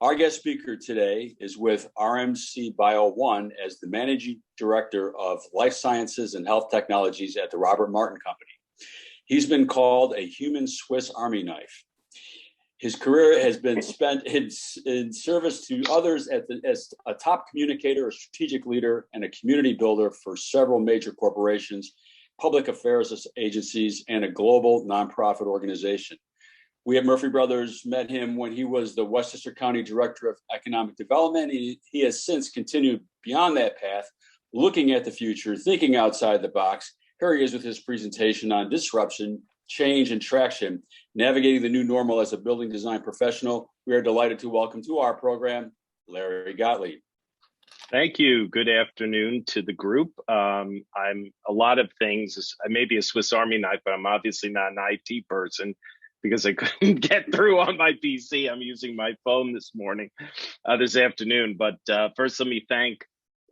Our guest speaker today is with RMC Bio One as the Managing Director of Life Sciences and Health Technologies at the Robert Martin Company. He's been called a human Swiss Army knife. His career has been spent in service to others as a top communicator, a strategic leader, and a community builder for several major corporations, public affairs agencies, and a global nonprofit organization. We at Murphy Brothers met him when he was the Westchester County Director of Economic Development. He has since continued beyond that path, looking at the future, thinking outside the box. Here he is with his presentation on disruption, change, and traction, navigating the new normal as a building design professional. We are delighted to welcome to our program, Larry Gotlieb. Thank you. Good afternoon to the group. I'm a lot of things. I may be a Swiss Army knife, but I'm obviously not an IT person because I couldn't get through on my PC. I'm using my phone this afternoon. But first, let me thank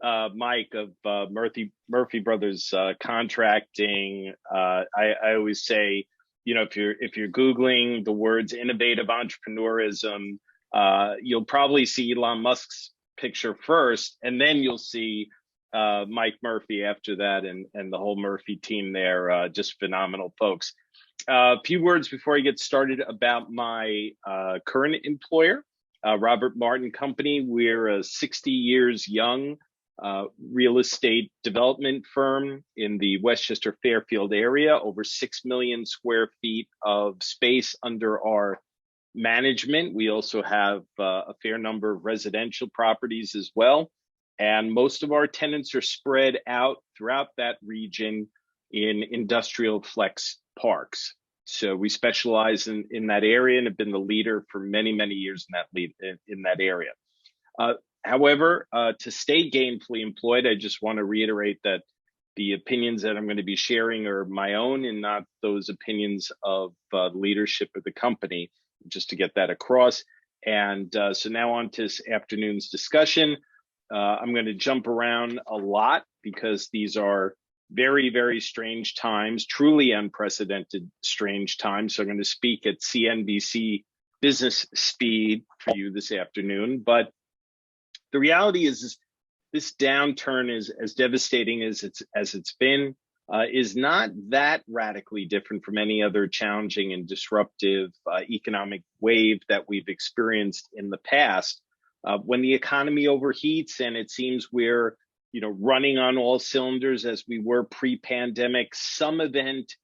Mike of Murphy Brothers Contracting. I always say, you know, if you're Googling the words innovative entrepreneurism, you'll probably see Elon Musk's picture first, and then you'll see Mike Murphy after that, and the whole Murphy team there, just phenomenal folks. A few words before I get started about my current employer, Robert Martin Company. We're a 60 years young real estate development firm in the Westchester Fairfield area, over 6 million square feet of space under our management. We also have a fair number of residential properties as well. And most of our tenants are spread out throughout that region in industrial flex parks. So we specialize in that area and have been the leader for many, many years in that area. However, to stay gainfully employed, I just want to reiterate that the opinions that I'm going to be sharing are my own and not those opinions of the leadership of the company, just to get that across. And so now on to this afternoon's discussion. I'm going to jump around a lot because these are very, very strange times, truly unprecedented strange times. So I'm going to speak at CNBC business speed for you this afternoon. But the reality is this downturn is as devastating as it's been, is not that radically different from any other challenging and disruptive economic wave that we've experienced in the past. When the economy overheats and it seems we're running on all cylinders as we were pre-pandemic, some event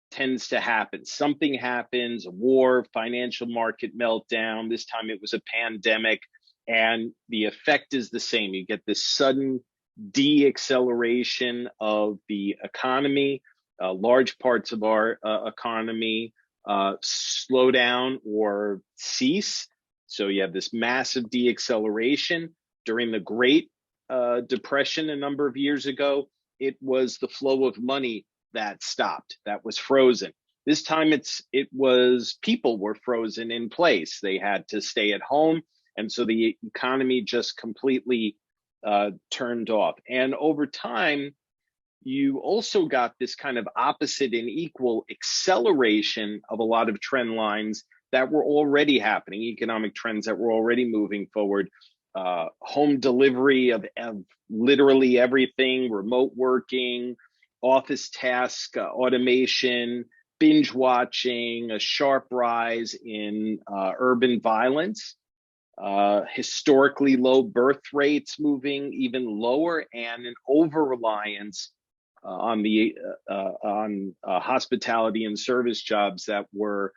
tends to happen. Something happens, a war, financial market meltdown. This time it was a pandemic, and the effect is the same. You get this sudden de-acceleration of the economy. Large parts of our economy slow down or cease. So you have this massive de-acceleration. During the Great Depression a number of years ago, it was the flow of money that stopped, that was frozen. This time it was people were frozen in place. They had to stay at home, and so the economy just completely turned off. And over time, you also got this kind of opposite and equal acceleration of a lot of trend lines that were already happening, economic trends that were already moving forward. Home delivery of literally everything, remote working, office task automation, binge watching, a sharp rise in urban violence, historically low birth rates moving even lower, and an over-reliance on hospitality and service jobs that were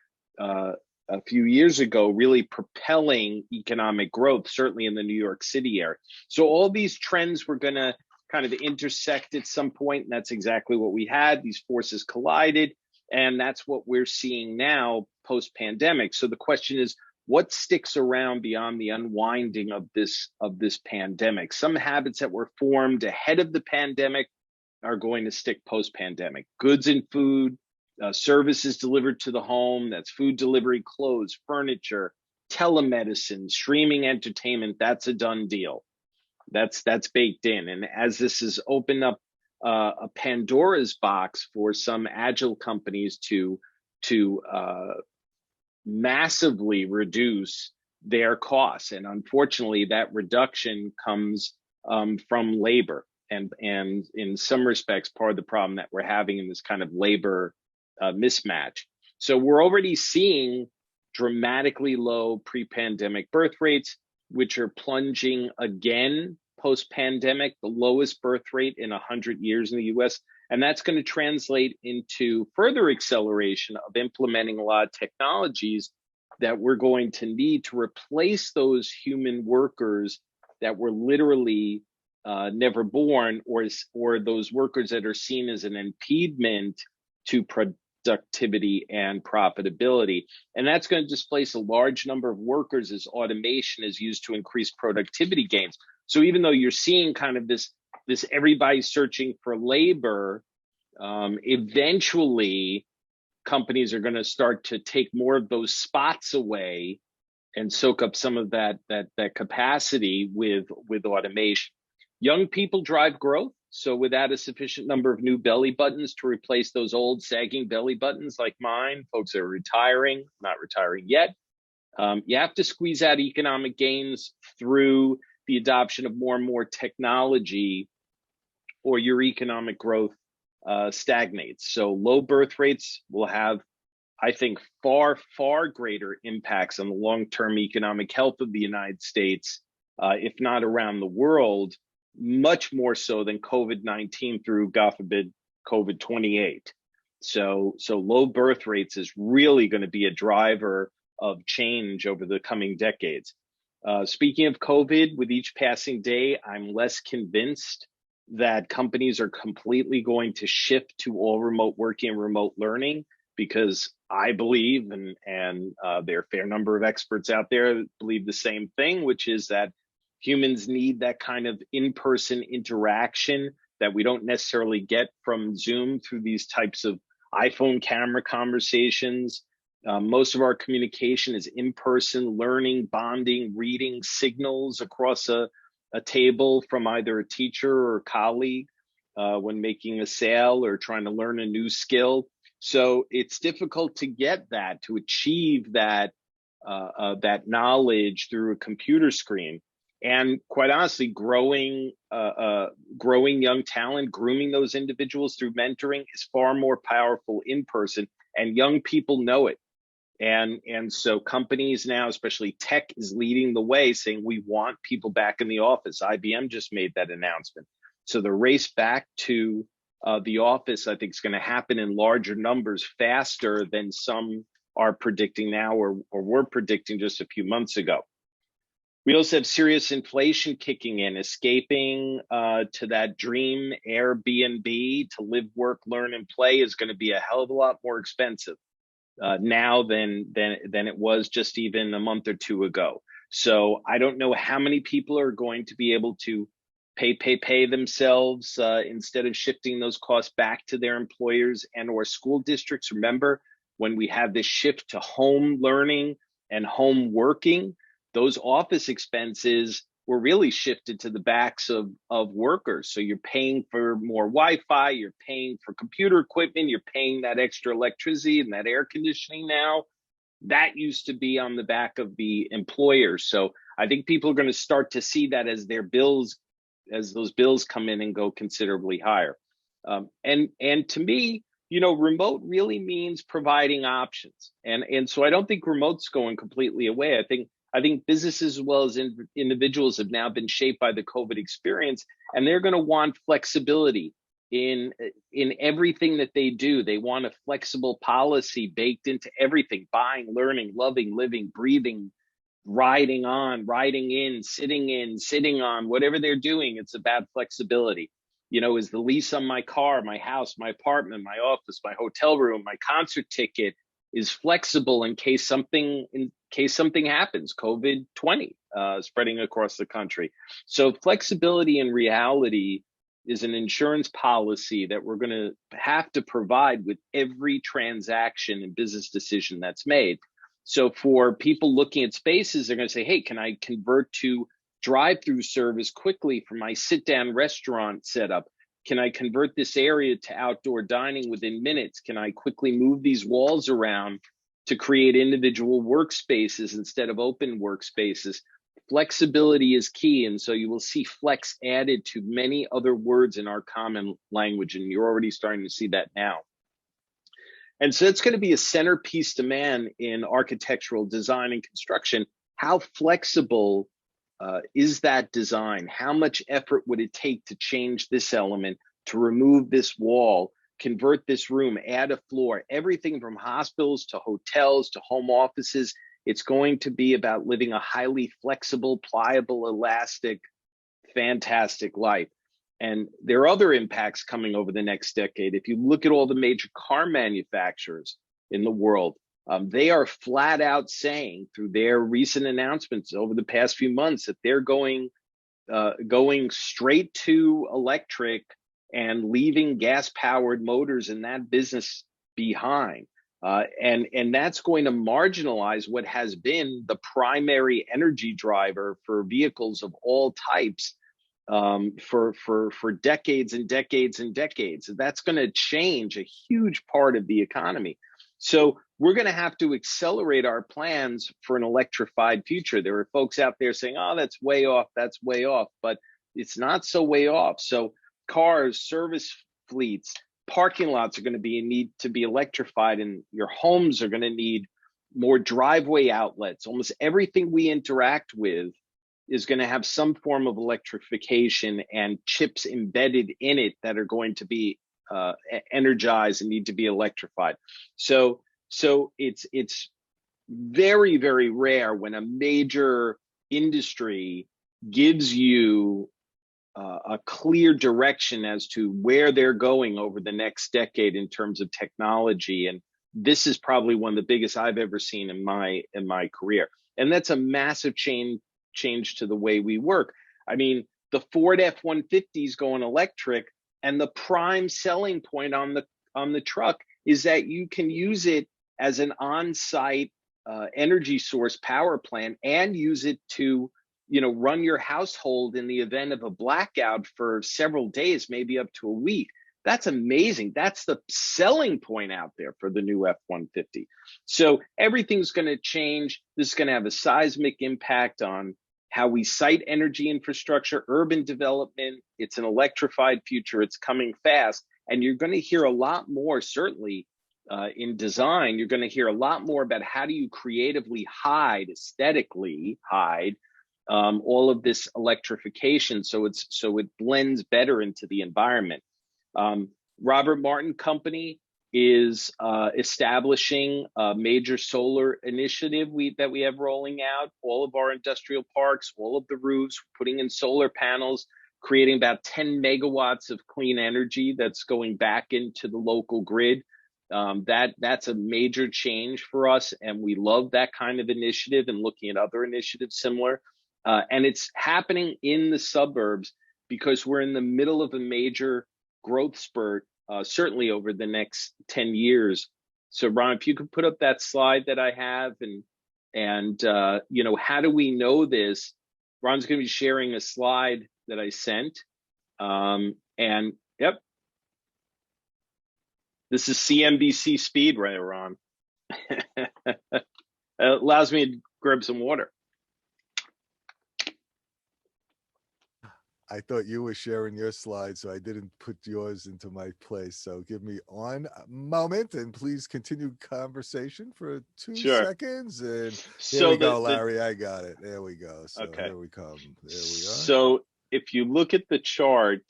a few years ago really propelling economic growth, certainly in the New York City area. So all these trends were going to kind of intersect at some point, and that's exactly what we had. These forces collided, and that's what we're seeing now post-pandemic. So the question is, what sticks around beyond the unwinding of this pandemic? Some habits that were formed ahead of the pandemic are going to stick post-pandemic. Goods and food, services delivered to the home, that's food delivery, clothes, furniture, telemedicine, streaming entertainment, that's a done deal. That's baked in. And as this has opened up a Pandora's box for some agile companies to massively reduce their costs. And unfortunately, that reduction comes from labor. And in some respects, part of the problem that we're having in this kind of labor mismatch. So we're already seeing dramatically low pre-pandemic birth rates, which are plunging again post-pandemic, the lowest birth rate in 100 years in the US. And that's going to translate into further acceleration of implementing a lot of technologies that we're going to need to replace those human workers that were literally never born, or those workers that are seen as an impediment to productivity and profitability. And that's going to displace a large number of workers as automation is used to increase productivity gains. So even though you're seeing kind of this everybody searching for labor, eventually companies are going to start to take more of those spots away and soak up some of that capacity with automation. Young people drive growth. So without a sufficient number of new belly buttons to replace those old sagging belly buttons like mine, folks are retiring, not retiring yet. You have to squeeze out economic gains through the adoption of more and more technology, or your economic growth stagnates. So low birth rates will have, I think, far, far greater impacts on the long-term economic health of the United States, if not around the world, much more so than COVID-19 through, God forbid, COVID-28. So low birth rates is really going to be a driver of change over the coming decades. Speaking of COVID, with each passing day, I'm less convinced that companies are completely going to shift to all remote working and remote learning, because I believe, and there are a fair number of experts out there that believe the same thing, which is that humans need that kind of in-person interaction that we don't necessarily get from Zoom through these types of iPhone camera conversations. Most of our communication is in-person learning, bonding, reading signals across a table from either a teacher or a colleague when making a sale or trying to learn a new skill. So it's difficult to get that, to achieve that knowledge through a computer screen. And quite honestly, growing young talent, grooming those individuals through mentoring is far more powerful in person, and young people know it. And so companies now, especially tech, is leading the way, saying we want people back in the office. IBM just made that announcement. So the race back to the office, I think, is going to happen in larger numbers faster than some are predicting now, or were predicting just a few months ago. We also have serious inflation kicking in. Escaping to that dream Airbnb to live, work, learn, and play is going to be a hell of a lot more expensive now than it was just even a month or two ago. So I don't know how many people are going to be able to pay themselves instead of shifting those costs back to their employers and or school districts. Remember, when we have this shift to home learning and home working, those office expenses were really shifted to the backs of workers. So you're paying for more Wi-Fi, you're paying for computer equipment, you're paying that extra electricity and that air conditioning now. That used to be on the back of the employer. So I think people are going to start to see that as those bills come in and go considerably higher. And to me, remote really means providing options. And so I don't think remote's going completely away. I think businesses as well as individuals have now been shaped by the COVID experience, and they're going to want flexibility in everything that they do. They want a flexible policy baked into everything: buying, learning, loving, living, breathing, riding on, riding in, sitting on, whatever they're doing. It's about flexibility. Is the lease on my car, my house, my apartment, my office, my hotel room, my concert ticket is flexible in case something happens, COVID-20 spreading across the country. So flexibility in reality is an insurance policy that we're going to have to provide with every transaction and business decision that's made. So for people looking at spaces, they're going to say, hey, can I convert to drive-through service quickly for my sit-down restaurant setup? Can I convert this area to outdoor dining within minutes? Can I quickly move these walls around to create individual workspaces instead of open workspaces. Flexibility is key, and so you will see flex added to many other words in our common language, and you're already starting to see that now. And so it's going to be a centerpiece demand in architectural design and construction. How flexible is that design? How much effort would it take to change this element, to remove this wall, convert this room, add a floor? Everything from hospitals to hotels to home offices. It's going to be about living a highly flexible, pliable, elastic, fantastic life. And there are other impacts coming over the next decade. If you look at all the major car manufacturers in the world, they are flat out saying through their recent announcements over the past few months that they're going straight to electric and leaving gas-powered motors in that business behind. And that's going to marginalize what has been the primary energy driver for vehicles of all types for decades and decades and decades. That's going to change a huge part of the economy. So we're going to have to accelerate our plans for an electrified future. There are folks out there saying, oh, that's way off, but it's not so way off. So cars, service fleets, parking lots are going to need to be electrified, and your homes are going to need more driveway outlets. Almost everything we interact with is going to have some form of electrification and chips embedded in it that are going to be energized and need to be electrified. So it's very, very rare when a major industry gives you a clear direction as to where they're going over the next decade in terms of technology. And this is probably one of the biggest I've ever seen in my career. And that's a massive change to the way we work. I mean, the Ford F-150 is going electric, and the prime selling point on the truck is that you can use it as an on-site energy source power plant and use it to run your household in the event of a blackout for several days, maybe up to a week. That's amazing. That's the selling point out there for the new F-150. So everything's going to change. This is going to have a seismic impact on how we site energy infrastructure, urban development. It's an electrified future. It's coming fast. And you're going to hear a lot more, certainly in design, you're going to hear a lot more about how do you creatively aesthetically hide all of this electrification so it blends better into the environment. Robert Martin Company is establishing a major solar initiative that we have rolling out. All of our industrial parks, all of the roofs, putting in solar panels, creating about 10 megawatts of clean energy that's going back into the local grid. That's a major change for us, and we love that kind of initiative and looking at other initiatives similar. And it's happening in the suburbs because we're in the middle of a major growth spurt, certainly over the next 10 years. So Ron, if you could put up that slide that I have and how do we know this? Ron's going to be sharing a slide that I sent. And yep, this is CNBC speed right, Ron. It allows me to grab some water. I thought you were sharing your slides, so I didn't put yours into my place. So give me one moment and please continue conversation for 2 seconds. And here we go, Larry. I got it. There we go. So okay. Here we come. There we are. So if you look at the chart,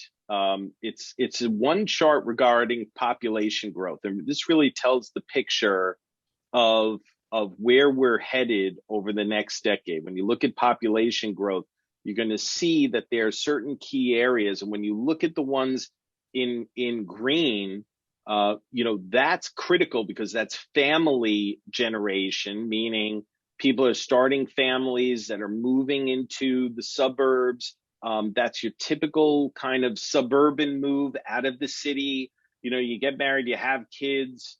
it's one chart regarding population growth. And this really tells the picture of where we're headed over the next decade. When you look at population growth, you're going to see that there are certain key areas. And when you look at the ones in green, that's critical because that's family generation, meaning people are starting families that are moving into the suburbs. That's your typical kind of suburban move out of the city. You get married, you have kids.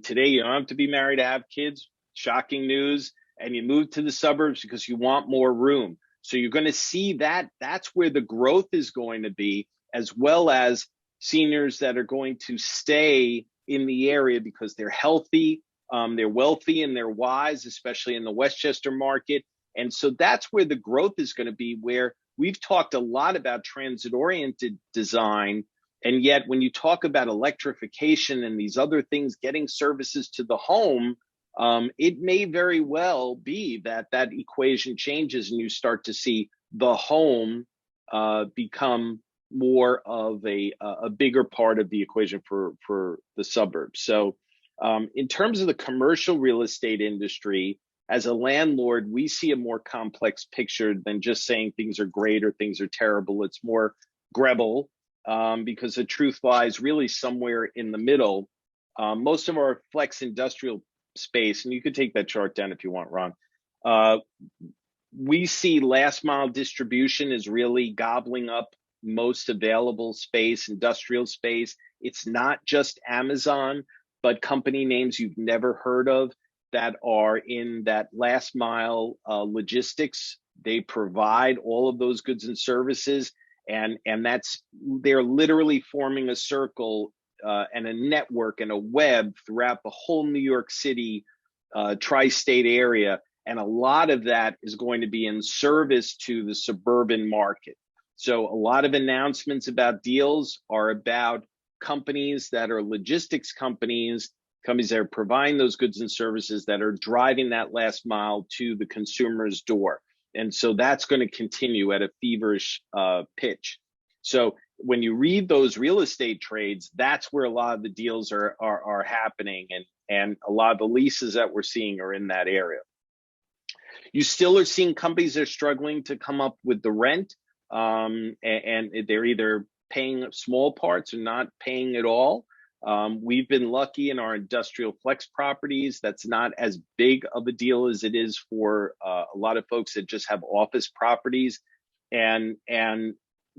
Today, you don't have to be married to have kids. Shocking news. And you move to the suburbs because you want more room. So you're going to see that that's where the growth is going to be, as well as seniors that are going to stay in the area because they're healthy, They're wealthy and they're wise, especially in the Westchester market. And so that's where the growth is going to be, where we've talked a lot about transit-oriented design. And yet when you talk about electrification and these other things, getting services to the home, it may very well be that that equation changes and you start to see the home become more of a bigger part of the equation for the suburbs. So in terms of the commercial real estate industry, as a landlord, we see a more complex picture than just saying things are great or things are terrible. It's more Grebel, because the truth lies really somewhere in the middle. Most of our flex industrial space, and you could take that chart down if you want, Ron, we see last mile distribution is really gobbling up most available space, industrial space. It's not just Amazon, but company names you've never heard of that are in that last mile logistics. They provide all of those goods and services, and they're literally forming a circle and a network and a web throughout the whole New York City tri-state area. And a lot of that is going to be in service to the suburban market. So a lot of announcements about deals are about companies that are logistics companies that are providing those goods and services that are driving that last mile to the consumer's door. And so that's going to continue at a feverish pitch. So when you read those real estate trades, that's where a lot of the deals are happening. And a lot of the leases that we're seeing are in that area. You still are seeing companies that are struggling to come up with the rent, and they're either paying small parts or not paying at all. We've been lucky in our industrial flex properties. That's not as big of a deal as it is for a lot of folks that just have office properties. And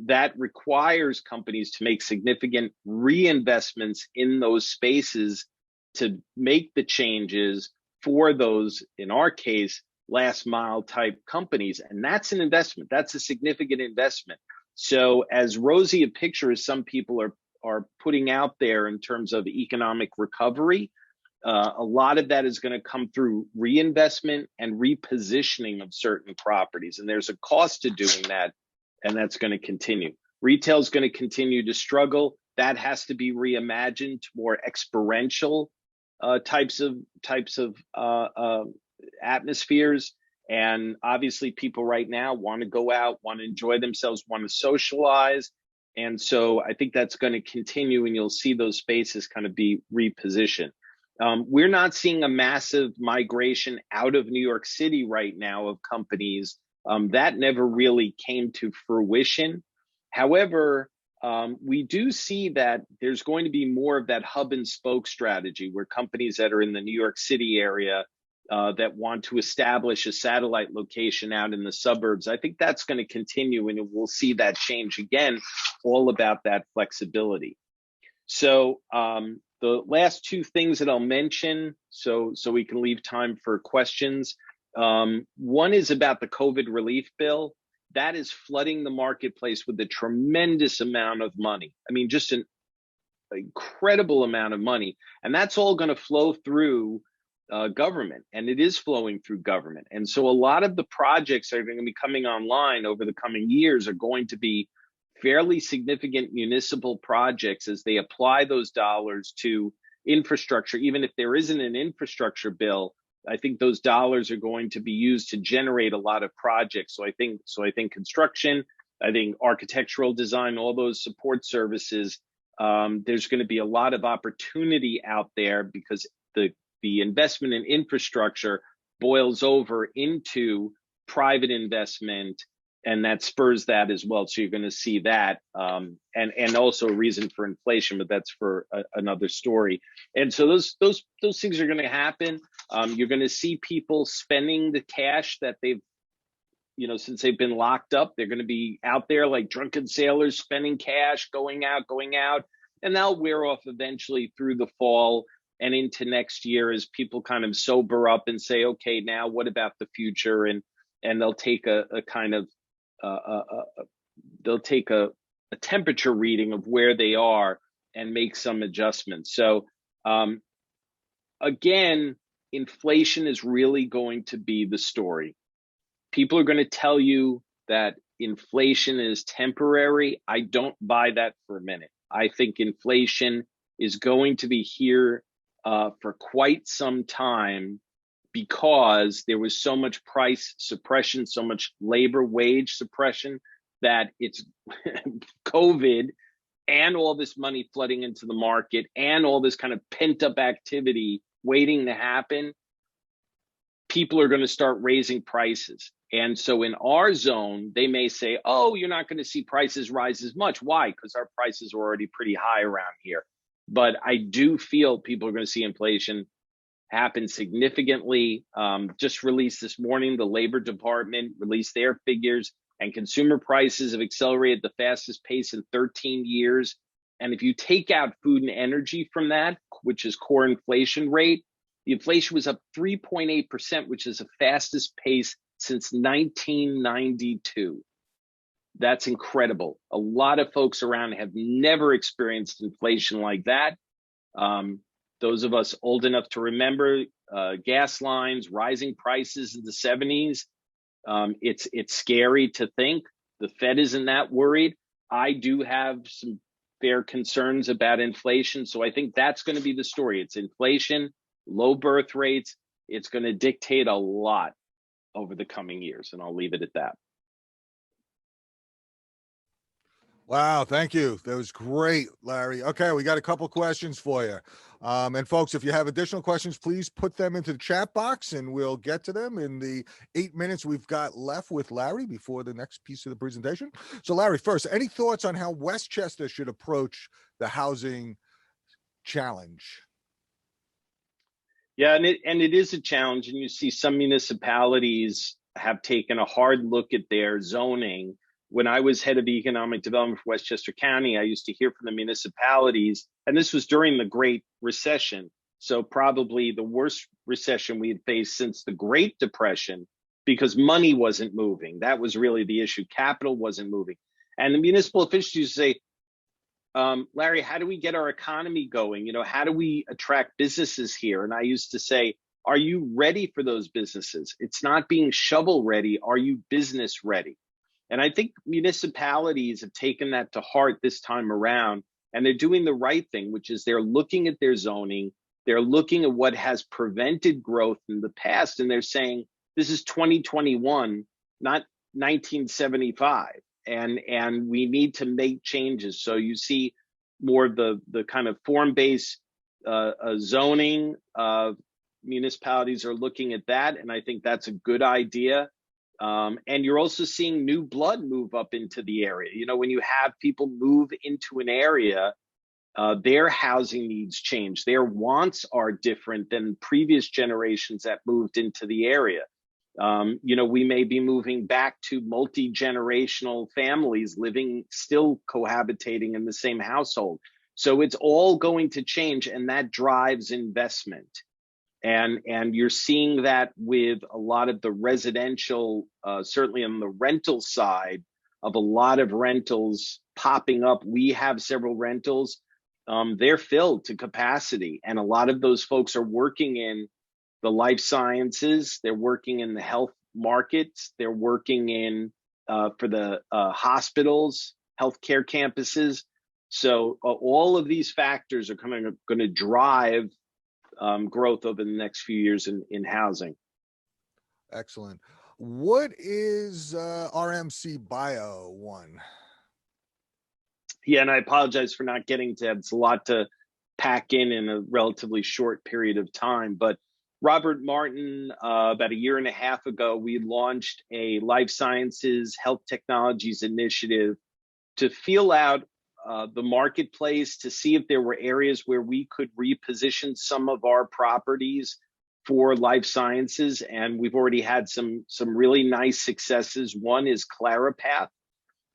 that requires companies to make significant reinvestments in those spaces to make the changes for those, in our case, last mile type companies. And that's an investment. That's a significant investment. So as rosy a picture as some people are putting out there in terms of economic recovery, a lot of that is going to come through reinvestment and repositioning of certain properties. And there's a cost to doing that, and that's going to continue. Retail is going to continue to struggle. That has to be reimagined to more experiential types of atmospheres. And obviously people right now want to go out, want to enjoy themselves, want to socialize. And so I think that's going to continue, and you'll see those spaces kind of be repositioned. We're not seeing a massive migration out of New York City right now of companies. That never really came to fruition. However, we do see that there's going to be more of that hub and spoke strategy where companies that are in the New York City area that want to establish a satellite location out in the suburbs. I think that's going to continue, and we'll see that change again, all about that flexibility. So the last two things that I'll mention, so we can leave time for questions. One is about the COVID relief bill. That is flooding the marketplace with a tremendous amount of money. I mean, just an incredible amount of money. And that's all going to flow through government, and it is flowing through government. And so a lot of the projects that are going to be coming online over the coming years are going to be fairly significant municipal projects as they apply those dollars to infrastructure. Even if there isn't an infrastructure bill, I think those dollars are going to be used to generate a lot of projects. So I think construction, I think architectural design, all those support services, there's going to be a lot of opportunity out there because the investment in infrastructure boils over into private investment, and that spurs that as well. So you're going to see that, and also a reason for inflation, but that's for another story. And so those things are going to happen. You're going to see people spending the cash that they've, since they've been locked up. They're going to be out there like drunken sailors spending cash, going out, and that'll wear off eventually through the fall and into next year as people kind of sober up and say, okay, now what about the future? And they'll take a kind of they'll take a temperature reading of where they are and make some adjustments. So again, inflation is really going to be the story. People are going to tell you that inflation is temporary. I don't buy that for a minute. I think inflation is going to be here for quite some time, because there was so much price suppression, so much labor wage suppression, that it's COVID and all this money flooding into the market and all this kind of pent up activity waiting to happen. People are going to start raising prices. And so in our zone, they may say, oh, you're not going to see prices rise as much. Why? Because our prices are already pretty high around here. But I do feel people are going to see inflation happen significantly. Just released this morning, the Labor Department released their figures, and consumer prices have accelerated the fastest pace in 13 years. And if you take out food and energy from that, which is core inflation rate, the inflation was up 3.8%, which is the fastest pace since 1992. That's incredible. A lot of folks around have never experienced inflation like that. Those of us old enough to remember gas lines, rising prices in the 70s, it's scary to think. The Fed isn't that worried. I do have some fair concerns about inflation. So I think that's going to be the story. It's inflation, low birth rates. It's going to dictate a lot over the coming years. And I'll leave it at that. Wow, thank you. That was great, Larry. Okay, we got a couple questions for you. And folks, if you have additional questions, please put them into the chat box and we'll get to them in the 8 minutes we've got left with Larry before the next piece of the presentation. So Larry, first, any thoughts on how Westchester should approach the housing challenge? Yeah, and it is a challenge. And you see some municipalities have taken a hard look at their zoning. When I was head of economic development for Westchester County, I used to hear from the municipalities, and this was during the Great Recession. So probably the worst recession we had faced since the Great Depression, because money wasn't moving. That was really the issue. Capital wasn't moving. And the municipal officials used to say, Larry, how do we get our economy going? You know, how do we attract businesses here? And I used to say, are you ready for those businesses? It's not being shovel ready. Are you business ready? And I think municipalities have taken that to heart this time around, and they're doing the right thing, which is they're looking at their zoning, they're looking at what has prevented growth in the past, and they're saying, this is 2021, not 1975, and we need to make changes. So you see more of the kind of form-based zoning. Municipalities are looking at that, and I think that's a good idea. And you're also seeing new blood move up into the area. You know, when you have people move into an area, their housing needs change. Their wants are different than previous generations that moved into the area. You know, we may be moving back to multi-generational families living, still cohabitating in the same household. So it's all going to change, and that drives investment. And you're seeing that with a lot of the residential, certainly on the rental side, of a lot of rentals popping up. We have several rentals. They're filled to capacity. And a lot of those folks are working in the life sciences. They're working in the health markets. They're working in for the hospitals, healthcare campuses. So all of these factors are going to drive growth over the next few years in housing. Excellent. What is RMC Bio 1? Yeah, and I apologize for not getting to that. It's a lot to pack in a relatively short period of time. But Robert Martin, about a year and a half ago, we launched a life sciences health technologies initiative to feel out the marketplace, to see if there were areas where we could reposition some of our properties for life sciences. And we've already had some really nice successes. One is Claripath,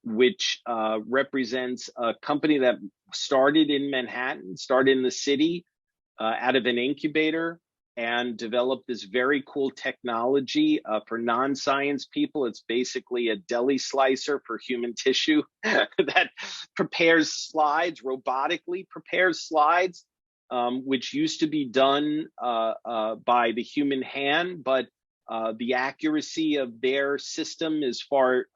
which represents a company that started in Manhattan, started in the city out of an incubator, and developed this very cool technology for non-science people. It's basically a deli slicer for human tissue that prepares slides, robotically prepares slides which used to be done by the human hand, but the accuracy of their system is far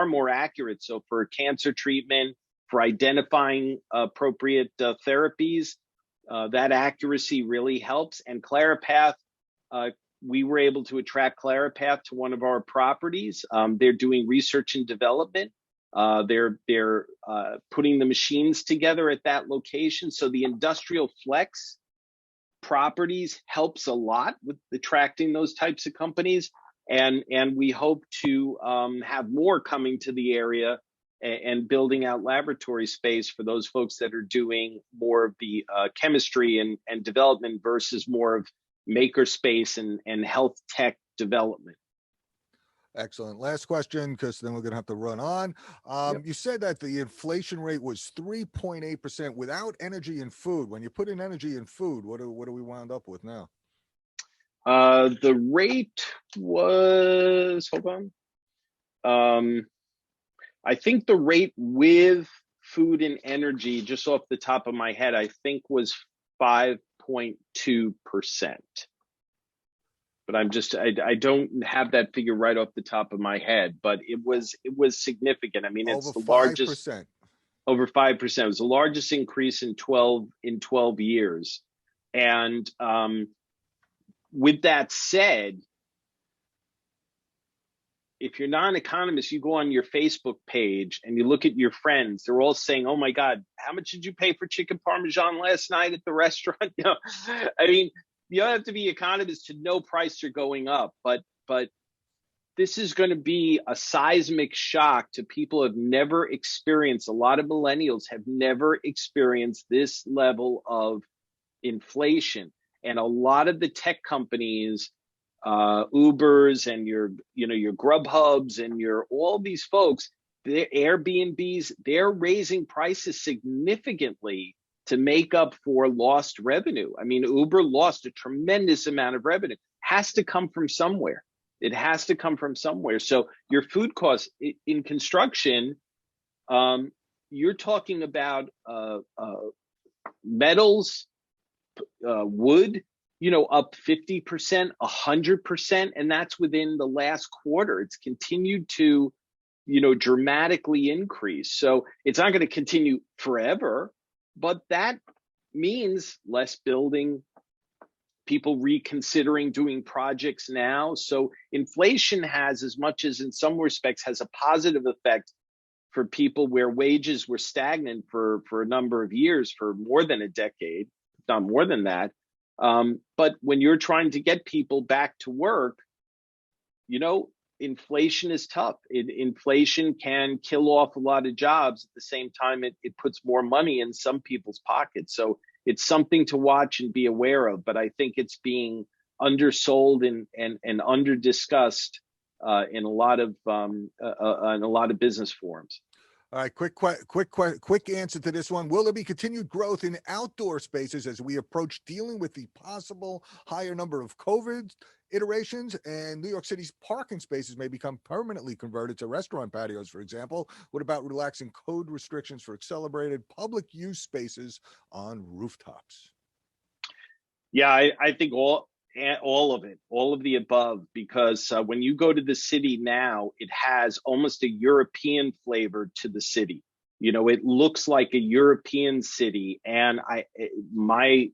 more accurate. So for cancer treatment, for identifying appropriate therapies, that accuracy really helps. And ClariPath, we were able to attract ClariPath to one of our properties. They're doing research and development. They're putting the machines together at that location. So the industrial flex properties helps a lot with attracting those types of companies. And we hope to have more coming to the area and building out laboratory space for those folks that are doing more of the chemistry and development versus more of maker space and health tech development. Excellent. Last question, because then we're going to have to run on. Yep. You said that the inflation rate was 3.8% without energy and food. When you put in energy and food, what do we wound up with now? The rate was, hold on. I think the rate with food and energy, just off the top of my head, I think was 5.2%. But I don't have that figure right off the top of my head, but it was significant. I mean, it's over the largest, 5%. Over 5%. It was the largest increase in 12 years. And with that said, if you're not an economist, you go on your Facebook page and you look at your friends, they're all saying, "Oh my God, how much did you pay for chicken parmesan last night at the restaurant?" You know, I mean, you don't have to be economists to know prices are going up, but this is going to be a seismic shock to people who have never experienced. A lot of millennials have never experienced this level of inflation, and a lot of the tech companies, Ubers and your Grubhubs and all these folks, their Airbnbs, they're raising prices significantly to make up for lost revenue. I mean, Uber lost a tremendous amount of revenue. Has to come from somewhere. It has to come from somewhere. So your food costs in construction, you're talking about metals, wood, up 50%, 100%, and that's within the last quarter. It's continued to, dramatically increase. So it's not going to continue forever, but that means less building, people reconsidering doing projects now. So inflation has, as much as in some respects has a positive effect for people where wages were stagnant for a number of years, for more than a decade, if not more than that. But when you're trying to get people back to work, inflation is tough. Inflation can kill off a lot of jobs. At the same time, it puts more money in some people's pockets. So it's something to watch and be aware of. But I think it's being undersold and under discussed in a lot of business forums. All right, quick answer to this one. Will there be continued growth in outdoor spaces as we approach dealing with the possible higher number of COVID iterations, and New York City's parking spaces may become permanently converted to restaurant patios, for example? What about relaxing code restrictions for accelerated public use spaces on rooftops? Yeah, I think all of it, all of the above, because when you go to the city now, it has almost a European flavor to the city. It looks like a European city. And my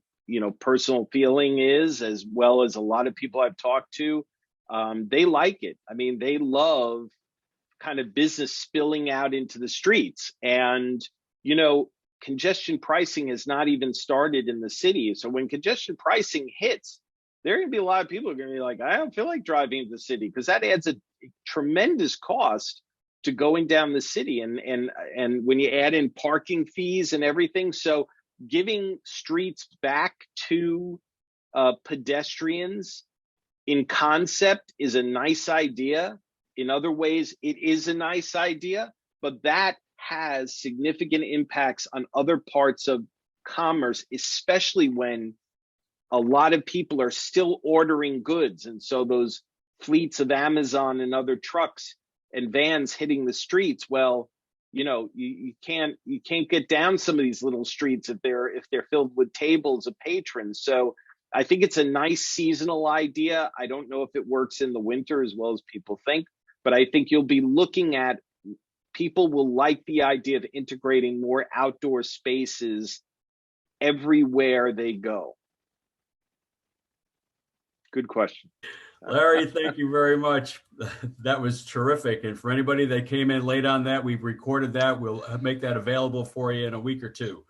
personal feeling is, as well as a lot of people I've talked to, they like it. I mean, they love kind of business spilling out into the streets. And, congestion pricing has not even started in the city. So when congestion pricing hits, there are going to be a lot of people who are going to be like, I don't feel like driving to the city, because that adds a tremendous cost to going down the city. And when you add in parking fees and everything, so giving streets back to pedestrians in concept is a nice idea. In other ways, it is a nice idea, but that has significant impacts on other parts of commerce, especially when a lot of people are still ordering goods. And so those fleets of Amazon and other trucks and vans hitting the streets, well, you can't get down some of these little streets if they're filled with tables of patrons. So I think it's a nice seasonal idea. I don't know if it works in the winter as well as people think, but I think you'll be looking at, people will like the idea of integrating more outdoor spaces everywhere they go. Good question. Larry, thank you very much. That was terrific. And for anybody that came in late on that, we've recorded that. We'll make that available for you in a week or two.